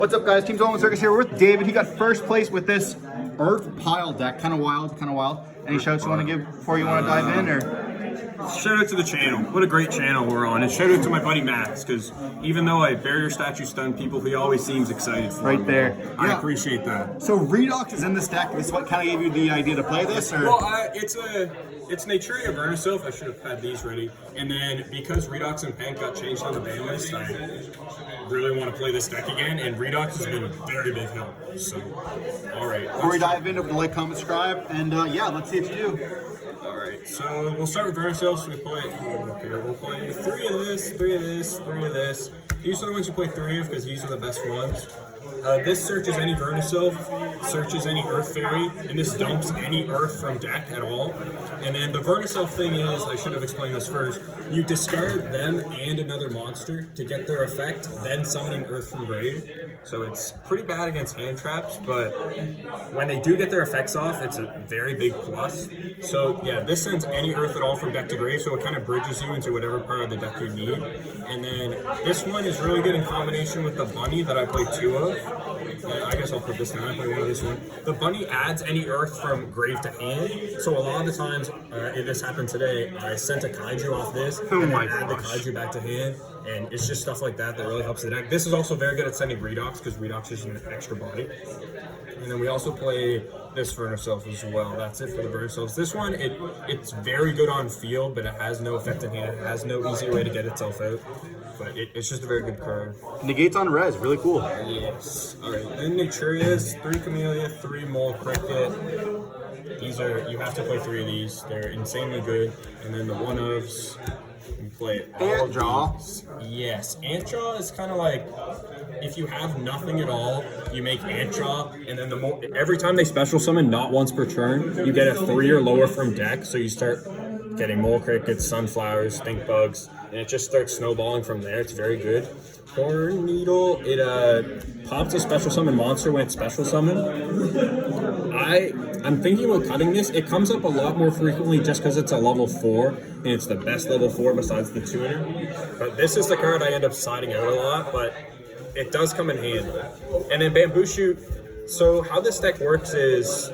What's up, guys? Team Solemn Circus here. We're with David. He got first place with this Earth Pile deck. Kind of wild, kind of wild. Any shouts you want to give before you want to dive in, or? Shout out to the channel. What a great channel we're on. And shout out to my buddy Max, because even though I barrier statue stun people, he always seems excited for Right me. there. I appreciate that. So Redox is in this deck. This is what kind of gave you the idea to play this, or? Well, it's Naturia Vernusylph. I should have had these ready. And then because Redox and Pank got changed on the ban list, I really want to play this deck again. And Redox has been a very big help. So, all right. Before we dive in, over like, comment, subscribe, and yeah, let's see what you do. Alright, so we'll start with Vernusylph. So we'll play 3 of this, 3 of this, 3 of this. These are the ones you play 3 of because these are the best ones. This searches any Vernusylph, searches any Earth Fairy, and this dumps any Earth from deck at all. And then the Vernusylph thing is, I should have explained this first, you discard them and another monster to get their effect, then summoning Earth from grave. So it's pretty bad against hand traps, but when they do get their effects off, it's a very big plus. So yeah, this sends any Earth at all from deck to grave, so it kind of bridges you into whatever part of the deck you need. And then this one is really good in combination with the bunny that I play 2 of. I guess I'll put this down. I play one of this one. The bunny adds any Earth from grave to hand. So a lot of the times, if this happened today, I sent a kaiju off this and then add the kaiju back to hand. And it's just stuff like that that really helps the deck. This is also very good at sending Redox because Redox is an extra body. And then we also play this Vernusylph as well. That's it for the Vernusylphs. This one, it's very good on field, but it has no effect in hand. It has no easy way to get itself out. But it's just a very good card. Negates on res, really cool. Yes. Alright, then Naturia's 3 Camellia, 3 Mole Cricket. These are, you have to play 3 of these. They're insanely good. And then the one-ofs, you play all of these. Yes. Antjaw is kind of like, if you have nothing at all, you make Antjaw, and then every time they special summon, not once per turn, you get a 3 or lower from deck, so you start getting Mole Crickets, Sunflowers, Stink Bugs, and it just starts snowballing from there. It's very good. Horn Needle, it pops a special summon monster when it's special summon. I'm thinking about cutting this. It comes up a lot more frequently just because it's a level 4, and it's the best level 4 besides the tuner. But this is the card I end up siding out a lot, but it does come in handy. And then Bamboo Shoot, so how this deck works is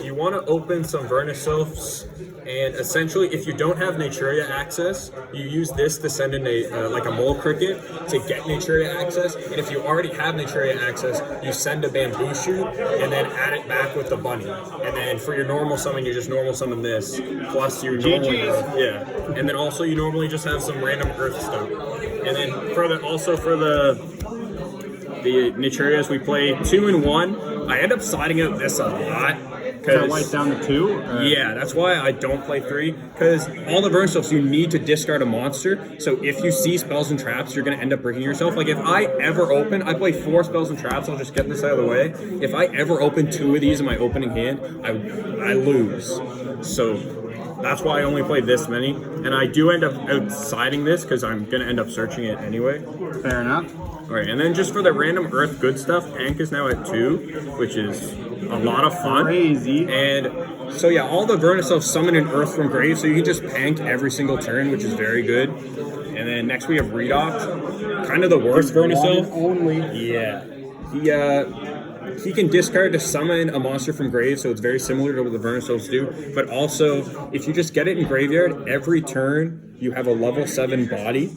you want to open some Vernusylphs, and essentially if you don't have Naturia access, you use this to send in like a Mole Cricket to get Naturia access, and if you already have Naturia access, you send a Bamboo Shoot and then add it back with the bunny. And then for your normal summon, you just normal summon this, plus your normal and then also you normally just have some random Earth stuff. And then for the Naturias, we play 2 and 1. I end up siding out this a lot. That wipes down the 2? Yeah, that's why I don't play 3. Because all the Vernusylphs, you need to discard a monster. So if you see spells and traps, you're going to end up breaking yourself. Like if I ever open, I play 4 spells and traps. I'll just get this out of the way. If I ever open 2 of these in my opening hand, I lose. So that's why I only play this many. And I do end up outsiding this because I'm going to end up searching it anyway. Fair enough. Alright, and then just for the random Earth good stuff, Pank is now at 2, which is a lot of fun. Crazy. And so yeah, all the Vernusylphs summon an Earth from grave, so you can just Pank every single turn, which is very good. And then next we have Redox, kind of the worst Vernusylph. Only. Yeah. He can discard to summon a monster from grave, so it's very similar to what the Vernusylphs do. But also, if you just get it in graveyard, every turn you have a level 7 body.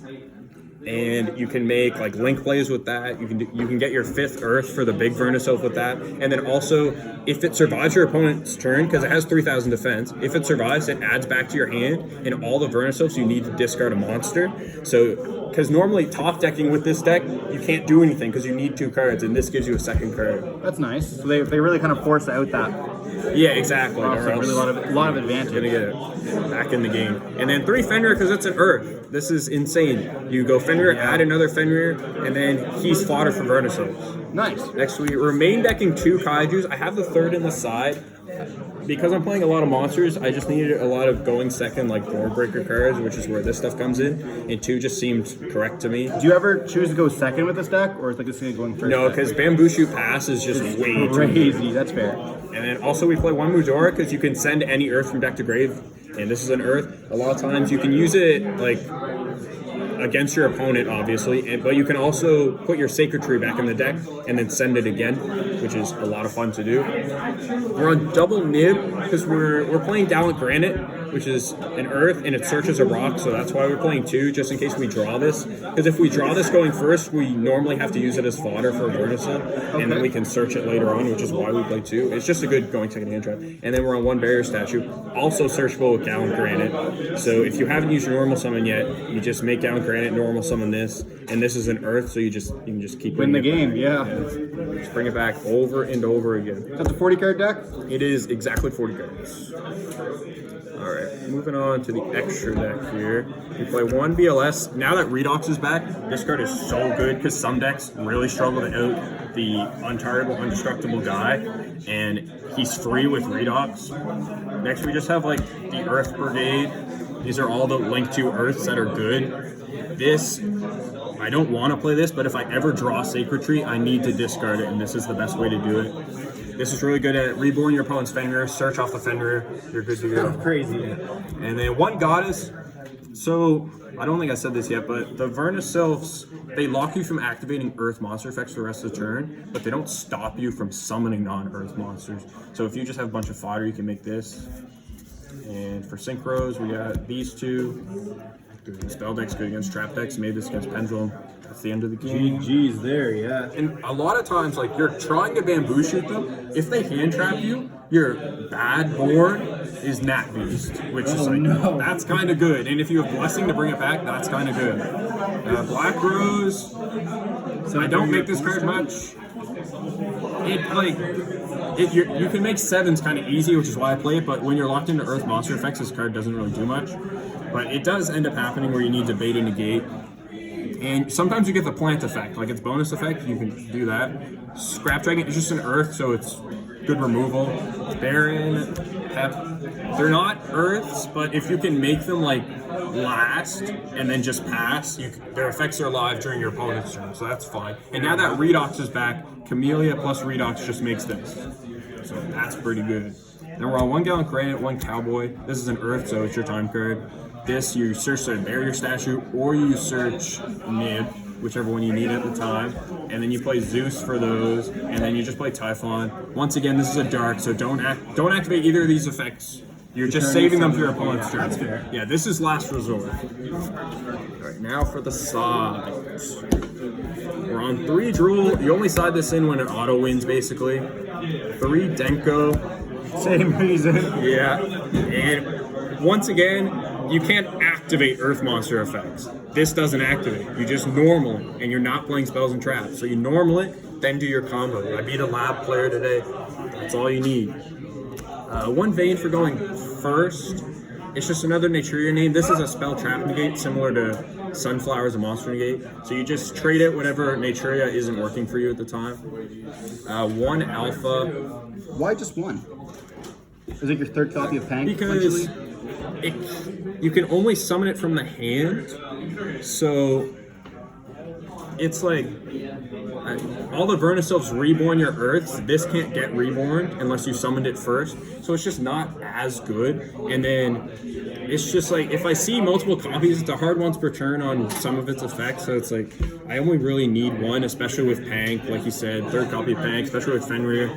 And you can make like link plays with that. You can get your 5th Earth for the big Vernusylph with that. And then also, if it survives your opponent's turn, because it has 3,000 defense, if it survives, it adds back to your hand. And all the Vernusylphs, you need to discard a monster. So, because normally top decking with this deck, you can't do anything because you need 2 cards, and this gives you a 2nd card. That's nice. So they really kind of force out that. Yeah, exactly. So really a lot of advantage. Gonna get it back in the game. And then 3 Fenrir because it's an Earth. This is insane. You go Fenrir, add another Fenrir, and then he's fodder for Vernusylphs. Nice. Next we're main decking 2 Kaijus. I have the 3rd in the side. Because I'm playing a lot of monsters, I just needed a lot of going second, like board breaker cards, which is where this stuff comes in. And 2 just seemed correct to me. Do you ever choose to go second with this deck, or is like this thing going first? No, because Bamboo Shoot Pass is just way crazy. That's fair. And then also we play 1 Mudora because you can send any Earth from deck to grave. And this is an Earth. A lot of times you can use it like against your opponent, obviously, but you can also put your Sacred Tree back in the deck and then send it again, which is a lot of fun to do. We're on double nib because we're playing Gallant Granite, which is an earth, and it searches a rock, so that's why we're playing 2, just in case we draw this. Because if we draw this going first, we normally have to use it as fodder for Vernusylph, and then we can search it later on, which is why we play 2. It's just a good going second hand trap. And then we're on 1 Barrier Statue, also searchable with Gallant Granite. So if you haven't used your normal summon yet, you just make Gallant Granite, normal summon this, and this is an earth, so you can just keep win the game. Yeah. Just bring it back over and over again. That's a 40 card deck? It is exactly 40 cards. Alright, moving on to the extra deck here. We play 1 BLS. Now that Redox is back, this card is so good because some decks really struggle to out the untargetable, indestructible guy, and he's free with Redox. Next, we just have like the Earth Brigade. These are all the Link 2 Earths that are good. This, I don't want to play this, but if I ever draw Sacred Tree, I need to discard it, and this is the best way to do it. This is really good at reborn your opponent's Fenrir, search off the Fenrir, you're good to go. Crazy. And then 1 Goddess. So, I don't think I said this yet, but the Vernusylphs, they lock you from activating Earth monster effects for the rest of the turn, but they don't stop you from summoning non-Earth monsters. So if you just have a bunch of fodder, you can make this. And for Synchros, we got these 2. Spell deck's good against trap decks. Made this against Pendulum. That's the end of the game. GG's there, yeah. And a lot of times, like, you're trying to bamboo shoot them. If they hand trap you, your bad board is Nat Beast, which is like, that's kind of good. And if you have Blessing to bring it back, that's kind of good. Black Rose. So I don't make this card much. You can make 7s kind of easy, which is why I play it, but when you're locked into Earth monster effects, this card doesn't really do much. But it does end up happening where you need to bait and negate. And sometimes you get the plant effect, like its bonus effect, you can do that. Scrap Dragon is just an Earth, so it's good removal. Baron, Pep, they're not Earths, but if you can make them like last and then just pass, their effects are live during your opponent's turn, so that's fine. And now that Redox is back, Camellia plus Redox just makes this. So that's pretty good. Then we're on 1 Gallant Granite, 1 Cowboy. This is an Earth, so it's your time card. This, you search the Barrier Statue, or you search Nib, whichever one you need at the time. And then you play Zeus for those, and then you just play Typhon. Once again, this is a Dark, so don't activate either of these effects. You're just saving them for your opponent's turn. That's fair. Yeah, this is last resort. Alright, now for the sides. We're on 3 Drool. You only side this in when it auto wins, basically. 3 Denko. Same reason. Yeah. And once again, you can't activate Earth monster effects. This doesn't activate. You just normal it, and you're not playing spells and traps. So you normal it, then do your combo. I beat a lab player today. That's all you need. 1 Vane for going first. It's just another Naturia name. This is a spell trap negate, similar to Sunflower's a monster negate. So you just trade it whatever Naturia isn't working for you at the time. 1 Alpha. Why just 1? Is it your 3rd copy of Pank? Because you can only summon it from the hand, so it's like all the Vernusylphs reborn your Earths. This can't get reborn unless you summoned it first, so it's just not as good. And then it's just like, if I see multiple copies, it's a hard once per turn on some of its effects, so it's like I only really need 1, especially with Pank, like you said, 3rd copy of Pank, especially with Fenrir.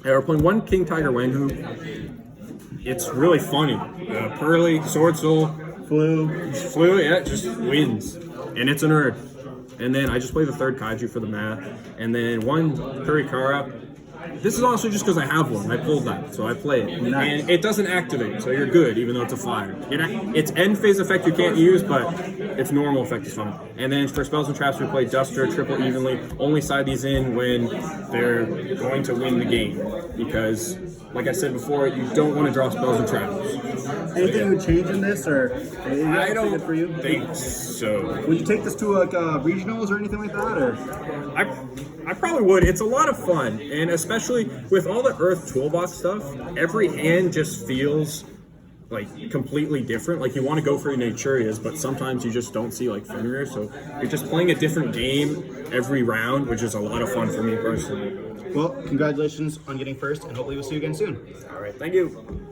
We're playing 1 King Tiger Wenhu. It's really funny. Pearly, Sword Soul, Flu, yeah, it just wins. And it's an Earth. And then I just play the 3rd Kaiju for the math. And then 1 Kurikara. This is honestly just because I have one. I pulled that, so I play it. Nice. And it doesn't activate, so you're good, even though it's a flyer. It's end phase effect you can't use, but its normal effect is fine. And then for spells and traps, we play Duster, triple evenly. Only side these in when they're going to win the game. Because, like I said before, you don't want to draw spells and traps. Anything you would change in this, or I don't for you? think so. Would you take this to like regionals or anything like that, or? I probably would. It's a lot of fun, and especially with all the Earth Toolbox stuff, every hand just feels like completely different. Like you want to go for your Naturias, but sometimes you just don't see like Fenrir, so you're just playing a different game every round, which is a lot of fun for me personally. Well, congratulations on getting first, and hopefully we'll see you again soon. All right, thank you.